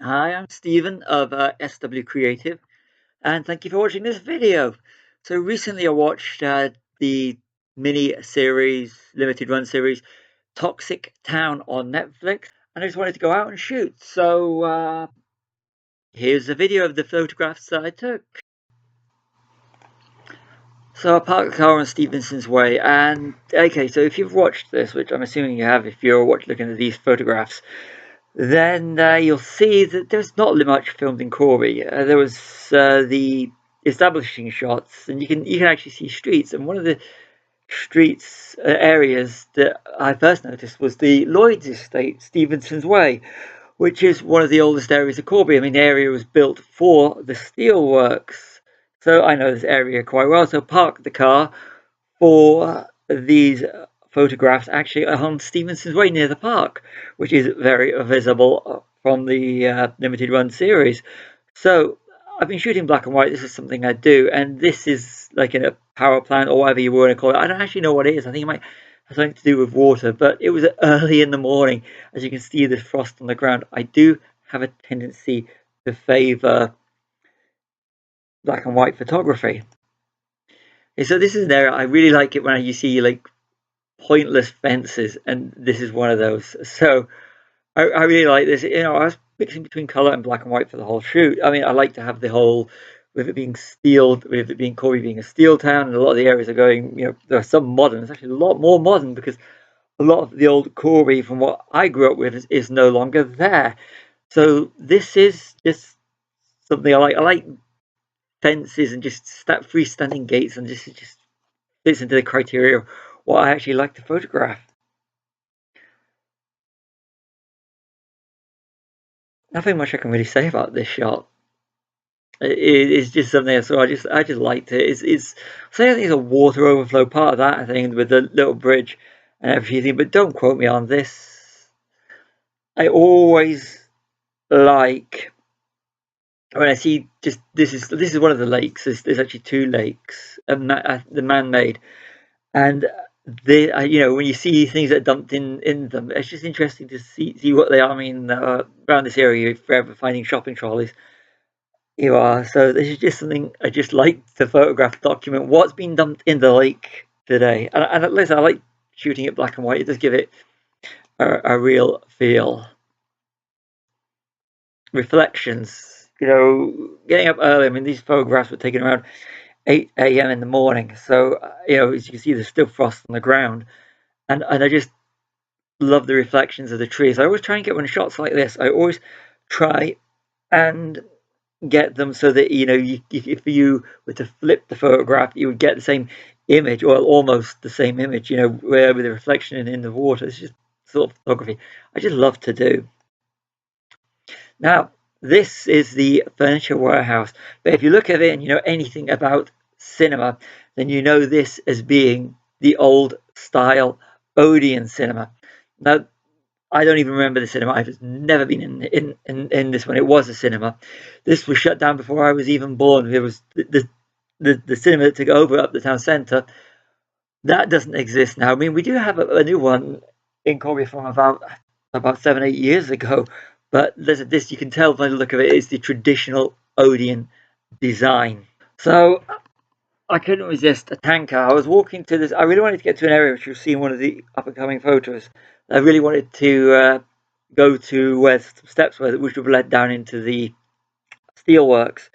Hi, I'm Stephen of SW Creative, and thank you for watching this video. So recently I watched the mini series, limited run series, Toxic Town on Netflix, and I just wanted to go out and shoot. So here's a video of the photographs that I took. So I parked the car on Stevenson's Way, and okay, so if you've watched this, which I'm assuming you have if you're looking at these photographs, then you'll see that there's not much filmed in Corby. There was the establishing shots, and you can actually see streets. And one of the streets areas that I first noticed was the Lloyd's Estate, Stevenson's Way, which is one of the oldest areas of Corby. I mean, the area was built for the steelworks, so I know this area quite well. So parked the car for these photographs actually on Stevenson's Way near the park, which is very visible from the limited run series. So I've been shooting black and white. This is something I do, and this is like in a power plant or whatever you want to call it. I don't actually know what it is. I think it might have something to do with water, but it was early in the morning. As you can see, the frost on the ground. I do have a tendency to favour black and white photography. And so this is an area I really like it when you see like pointless fences, and this is one of those. So I really like this. I was mixing between color and black and white for the whole shoot. I mean, I like to have the whole, with it being steel, with it being Corby being a steel town, and a lot of the areas are going. There are some modern. It's actually a lot more modern because a lot of the old Corby from what I grew up with is no longer there. So this is just something I like. I like fences and just freestanding gates, and this just fits into the criteria of what I actually like to photograph. Nothing much I can really say about this shot. It's just something. So I just liked it. It's say I think it's a water overflow part of that. I think with the little bridge and everything. But don't quote me on this. I always like when I see just this is one of the lakes. There's actually two lakes, the man-made, and when you see things that are dumped in them, it's just interesting to see what they are. I mean, around this area, you're forever finding shopping trolleys. You are. So this is just something I just like to photograph, document what's been dumped in the lake today. And at least I like shooting it black and white. It does give it a real feel. Reflections. Getting up early. I mean, these photographs were taken around 8 a.m. in the morning. So, as you can see, there's still frost on the ground. And I just love the reflections of the trees. I always try and get when shots like this. I always try and get them so that if you were to flip the photograph, you would get the same image or almost the same image. Where with the reflection in the water. It's just sort of photography I just love to do. Now, this is the furniture warehouse, but if you look at it and you know anything about cinema, then you know this as being the old style Odeon cinema. Now, I don't even remember the cinema. I've never been in this one. It was a cinema. This was shut down before I was even born. There was the cinema that took over up the town centre. That doesn't exist now. I mean, we do have a new one in Corby from about 7-8 years ago, but there's this you can tell by the look of it is the traditional Odeon design. So I couldn't resist a tanker. I was walking to this. I really wanted to get to an area which you'll see in one of the up and coming photos. I really wanted to go to where some steps were, which would have led down into the steelworks.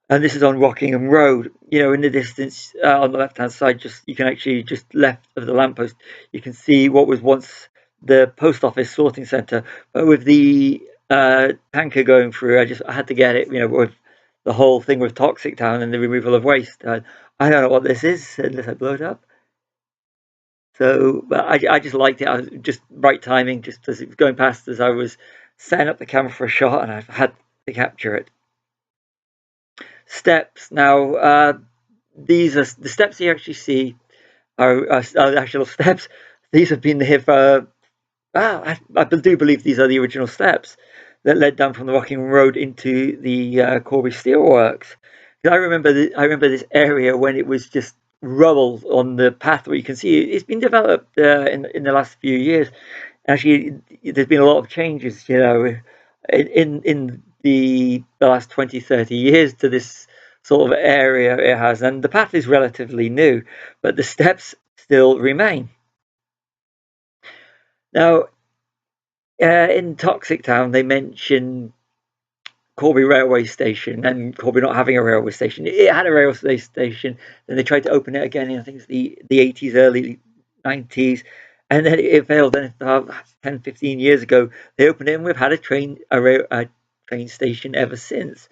And this is on Rockingham Road. In the distance on the left hand side, just you can actually just left of the lamppost, you can see what was once the post office sorting centre. But with the tanker going through, I had to get it. With the whole thing with Toxic Town and the removal of waste. I don't know what this is unless I blow it up. So, but I just liked it. I was just right timing, just as it was going past, as I was setting up the camera for a shot, and I had to capture it. Steps. Now, these are the steps you actually see are actual steps. These have been here for. I do believe these are the original steps that led down from the Rockingham Road into the Corby Steelworks. I remember this area when it was just rubble on the path where you can see it's been developed in the last few years. Actually, there's been a lot of changes. in the last 20-30 years to this sort of area it has, and the path is relatively new, but the steps still remain. Now, in Toxic Town, they mention Corby railway station and Corby not having a railway station. It had a railway station, then they tried to open it again in, I think it's the 80s, early 90s, and then it failed. Then 10, 15 years ago, they opened it, and we've had a train station ever since.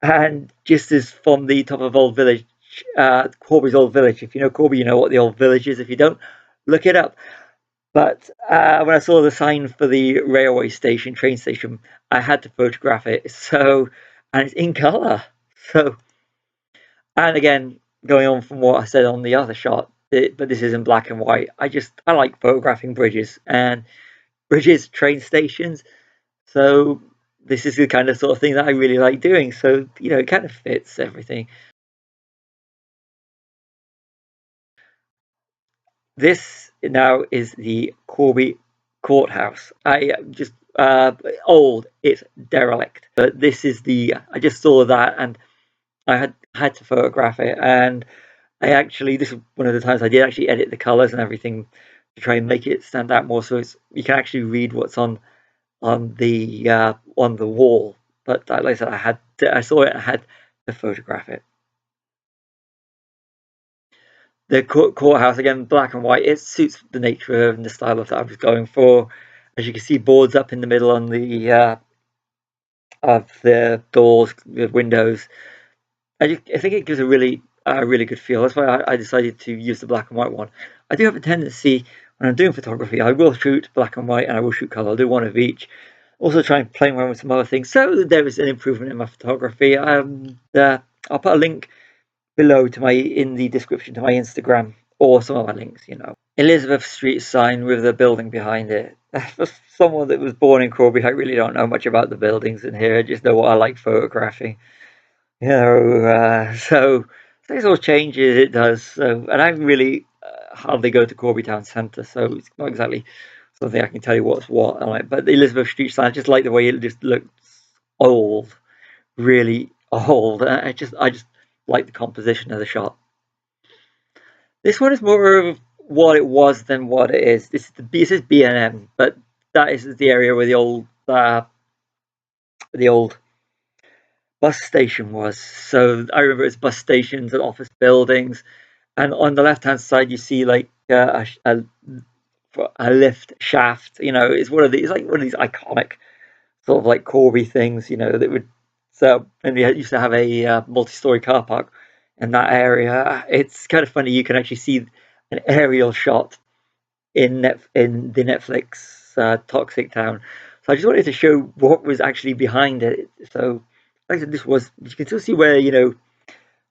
And just as from the top of Old Village, Corby's Old Village. If you know Corby, you know what the Old Village is. If you don't, look it up. But when I saw the sign for the railway station, train station, I had to photograph it. So, and it's in color. So, and again, going on from what I said on the other shot, but this is in black and white. I like photographing bridges and bridges, train stations. So this is the kind of sort of thing that I really like doing. So, it kind of fits everything. This now is the Corby courthouse. I just old, it's derelict. But this is I just saw that, and I had to photograph it. And this is one of the times I did actually edit the colors and everything to try and make it stand out more, so you can actually read what's on the wall. But like I said, I saw it, I had to photograph it. The courthouse, again, black and white. It suits the nature and the style of that I was going for. As you can see, boards up in the middle on the of the doors, the windows. I think it gives a really good feel. That's why I decided to use the black and white one. I do have a tendency when I'm doing photography, I will shoot black and white and I will shoot color. I'll do one of each. Also try and play around with some other things. So there is an improvement in my photography. I'll put a link below in the description to my Instagram or some of my links. Elizabeth Street sign with the building behind it. For someone that was born in Corby, I really don't know much about the buildings in here. I just know what I like photographing. So things all changes. It does. So, and I really hardly go to Corby Town Centre, so it's not exactly something I can tell you what's what. But the Elizabeth Street sign, I just like the way it just looks old, really old. I just like the composition of the shot. This one is more of what it was than what it is. This is B&M, but that is the area where the old bus station was. So I remember it's bus stations and office buildings, and on the left hand side you see like a lift shaft. It's like one of these iconic sort of like Corby things. That would and they used to have a multi-story car park in that area. It's kind of funny. You can actually see an aerial shot in the Netflix Toxic Town. So I just wanted to show what was actually behind it. So, like I said, you can still see where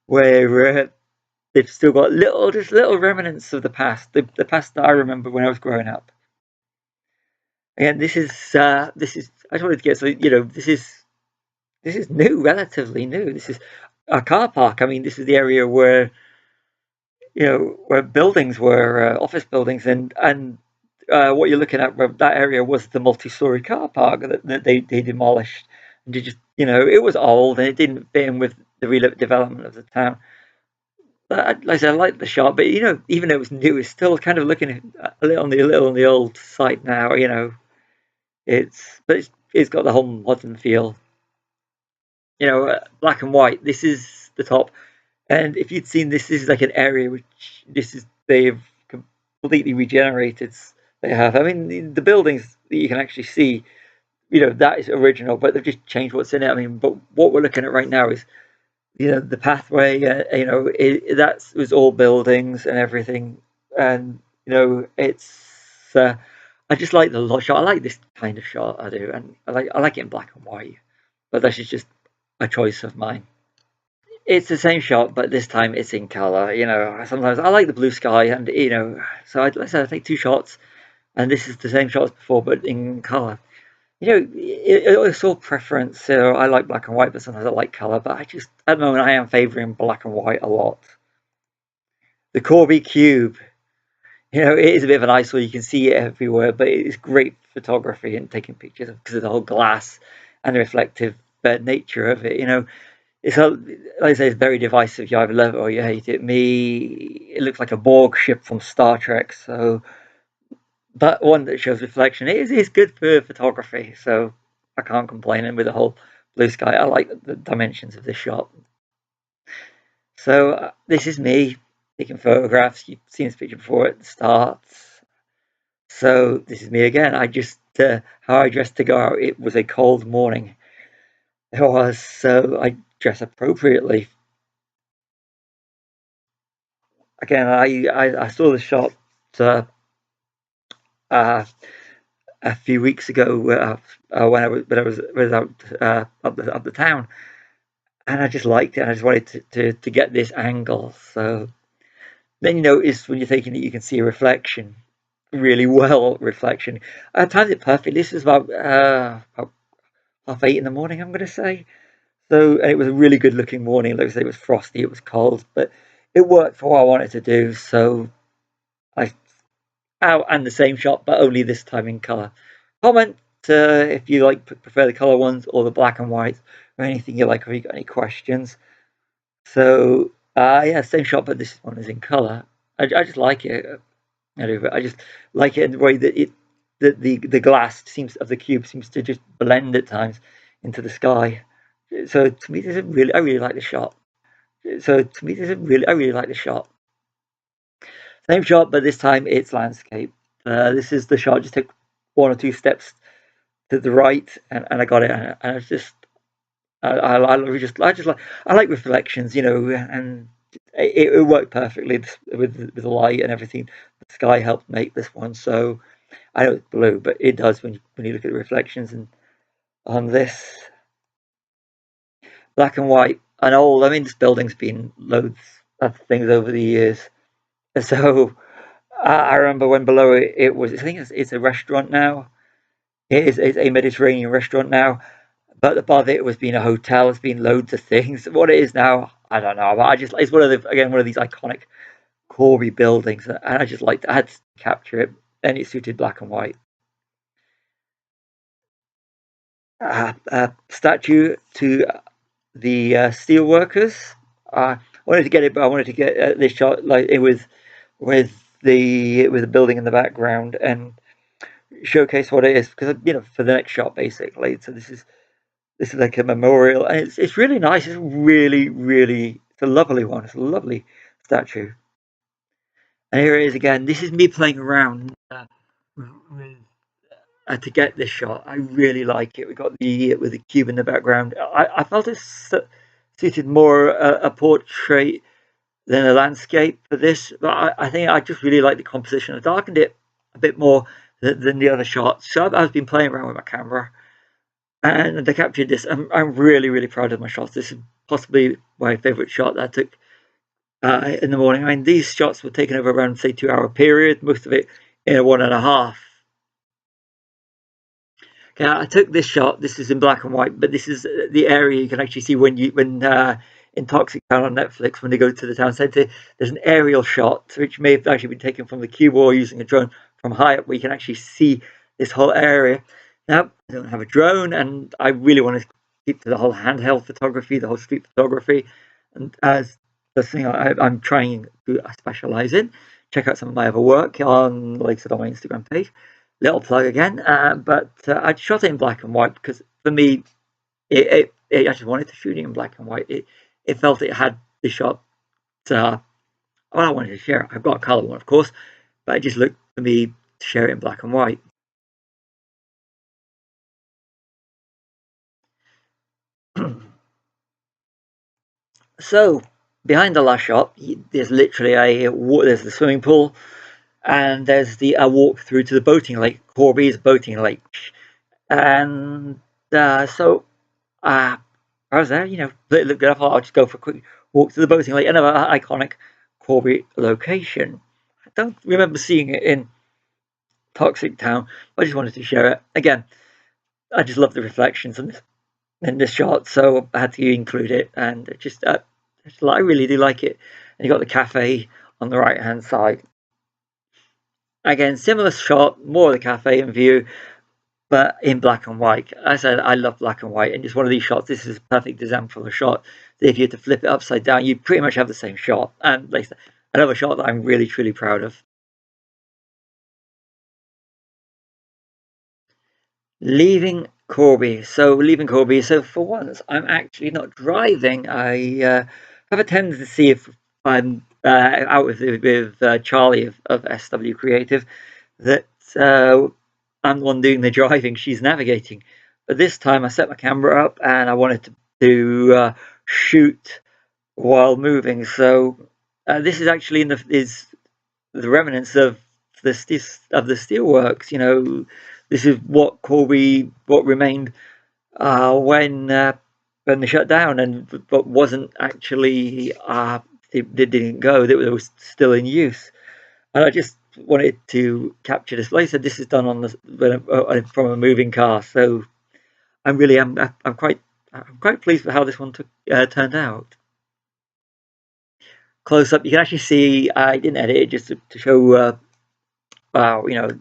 where they've still got just little remnants of the past, the past that I remember when I was growing up. And this is I just wanted to get so this is new, relatively new. This is a car park. I mean, this is the area where where buildings were, office buildings, and what you're looking at, that area was the multi-story car park that they demolished. And it was old and it didn't fit in with the development of the town. But like I said, I like the shot, but even though it was new, it's still kind of looking a little on the old site now. It's got the whole modern feel. Black and white. This is the top. And if you'd seen this, this is like an area which they've completely regenerated. They have. I mean, the buildings that you can actually see, that is original, but they've just changed what's in it. I mean, but what we're looking at right now is, the pathway. That was all buildings and everything, and it's. I just like the shot. I like this kind of shot. I do, and I like it in black and white. But that's just a choice of mine. It's the same shot, but this time it's in color. Sometimes I like the blue sky, and so let's say I take two shots, and this is the same shot as before, but in color. It's all preference. So I like black and white, but sometimes I like color. But at the moment, I am favoring black and white a lot. The Corby Cube. It is a bit of an eyesore. You can see it everywhere, but it's great photography and taking pictures because of the whole glass and the reflective nature of it. It's like I say, it's very divisive. You either love it or you hate it. It looks like a Borg ship from Star Trek. So, but one that shows reflection is good for photography. So I can't complain. And with the whole blue sky, I like the dimensions of this shot. So this is me taking photographs. You've seen this picture before at the start. So this is me again. I just how I dressed to go out. It was a cold morning. It was, so I dress appropriately. Again, I saw the shot uh, uh, a few weeks ago when I was out up the town, and I just liked it. I just wanted to get this angle. So then you notice when you're taking it, you can see a reflection really well. Reflection. I timed it perfectly. This was about 8:30 in the morning, I'm going to say. So, and it was a really good looking morning. Like I say, it was frosty, it was cold, but it worked for what I wanted to do. So I out and the same shot, but only this time in color. Comment if you prefer the color ones or the black and white or anything you like. If you got any questions. So yeah, same shot, but this one is in color. I just like it. I do. I just like it in the way that the glass seems of the cube seems to just blend at times into the sky. So to me, I really like the shot. So to me, I really like the shot. Same shot, but this time it's landscape. This is the shot. Just take one or two steps to the right, and I got it. And it's just, I like reflections, and it worked perfectly with the light and everything. The sky helped make this one. So I know it's blue, but it does when you look at the reflections and on this black and white and old. I mean, this building's been loads of things over the years. So I remember when below it was. I think it's a restaurant now. It's a Mediterranean restaurant now, but above it was being a hotel. It's been loads of things. What it is now, I don't know. But it's one of these iconic Corby buildings, and I had to capture it, and it suited black and white. Statue to the steel workers. I wanted to get it, but I wanted to get this shot like it was with the building in the background and showcase what it is because for the next shot basically. So this is like a memorial, and it's really nice. It's really it's a lovely one. It's a lovely statue. And here it is again. This is me playing around with to get this shot. I really like it. We got the with the cube in the background. I felt it suited more a portrait than a landscape for this. But I think I just really like the composition. I darkened it a bit more than the other shots. So I've been playing around with my camera and I captured this. I'm really proud of my shots. This is possibly my favourite shot that I took in the morning. I mean, these shots were taken over around say 2 hour period. Most of it in a 1.5. Okay, I took this shot. This is in black and white, but this is the area you can actually see when in Toxic Town on Netflix when they go to the town centre. There's an aerial shot which may have actually been taken from the cube or using a drone from high up, where you can actually see this whole area. Now I don't have a drone, and I really want to keep to the whole handheld photography, the whole street photography, and as the thing I'm trying to specialize in. Check out some of my other work on, like I said, on my Instagram page. Little plug again, but I shot it in black and white because for me, I just wanted to shoot it in black and white. It felt it had the shot. Well, I wanted to share it. I've got a color one, of course, but it just looked for me to share it in black and white. So behind the last shot, there's literally there's the swimming pool, and there's the walk through to the boating lake, Corby's boating lake, and so I was there, it looked good. I thought I'll just go for a quick walk to the boating lake, another iconic Corby location. I don't remember seeing it in Toxic Town, but I just wanted to share it. Again, I just love the reflections in this shot, so I had to include it, and I really do like it. And you got the cafe on the right hand side. Again, similar shot, more of the cafe in view, but in black and white. I said I love black and white, and just one of these shots. This is a perfect example of a shot that if you had to flip it upside down, you pretty much have the same shot. And like another shot that I'm really truly proud of. Leaving Corby. So for once, I'm actually not driving. I have a tendency if I'm out with Charlie of SW Creative that I'm the one doing the driving. She's navigating. But this time, I set my camera up and I wanted to shoot while moving. So this is actually is the remnants of the steelworks. You know, this is what remained when they shut down, and but wasn't actually they didn't go. They was still in use, and I just wanted to capture this. Like I said, this is done on from a moving car, so I'm quite pleased with how this one turned out. Close up, you can actually see I didn't edit it just to show you know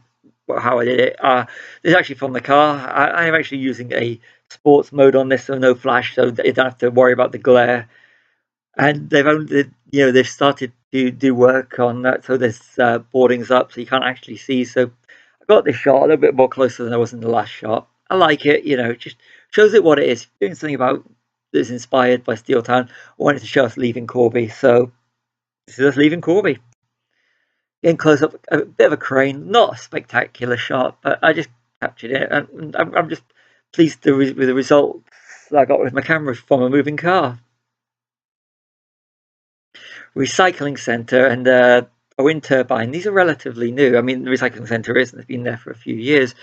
how I did it. This is actually from the car. I am actually using a sports mode on this, so no flash, so you don't have to worry about the glare. And they've started to do work on that, so there's boardings up, so you can't actually see. So I got this shot a little bit more closer than I was in the last shot. I like it, it just shows it what it is. Doing something about that's inspired by Steel Town. I wanted to show us leaving Corby, so this is us leaving Corby. Getting close up, a bit of a crane, not a spectacular shot, but I just captured it, and I'm just pleased with the results I got with my camera from a moving car. Recycling centre and a wind turbine. These are relatively new. I mean, the recycling centre isn't. It's been there for a few years,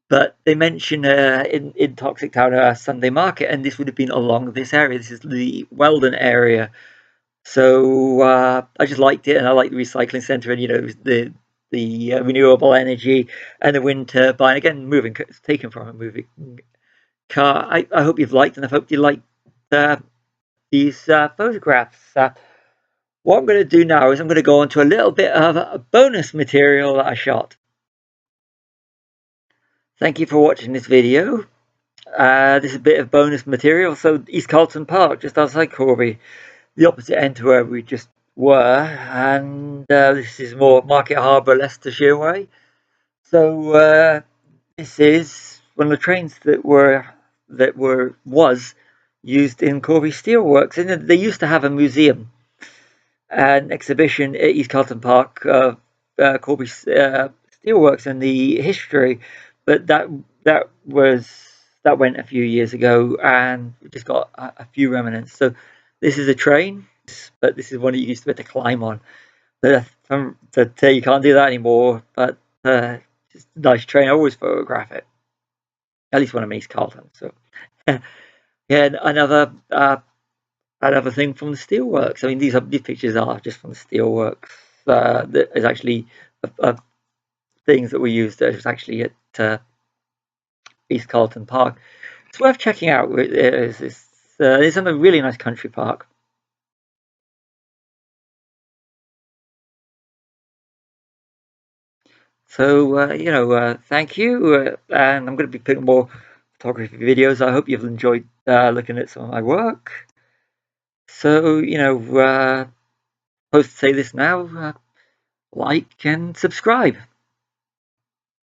but they mention in Toxic Town Sunday Market, and this would have been along this area. This is the Weldon area. So I just liked it, and I like the recycling centre, and the renewable energy and the wind turbine. Again, it's taken from a moving car. I hope you've liked, and I hope you liked these photographs. What I'm going to do now is I'm going to go on to a little bit of bonus material that I shot. Thank you for watching this video. This is a bit of bonus material. So East Carlton Park, just outside Corby, the opposite end to where we just were, and this is more Market Harbour, Leicestershire way. So this is one of the trains that was used in Corby Steelworks, and they used to have a museum, an exhibition at East Carlton Park of Corby Steelworks and the history, but that went a few years ago, and we just got a few remnants. So this is a train, but this is one that you used to be able to climb on. But you can't do that anymore. But just a nice train. I always photograph it, at least when I'm in East Carlton. So yeah, another thing from the steelworks. I mean, these pictures are just from the steelworks. That is actually things that we used. That was actually at East Carlton Park. It's worth checking out. It's in a really nice country park. So thank you, and I'm going to be putting more photography videos. I hope you've enjoyed looking at some of my work. So supposed to say this now, like and subscribe.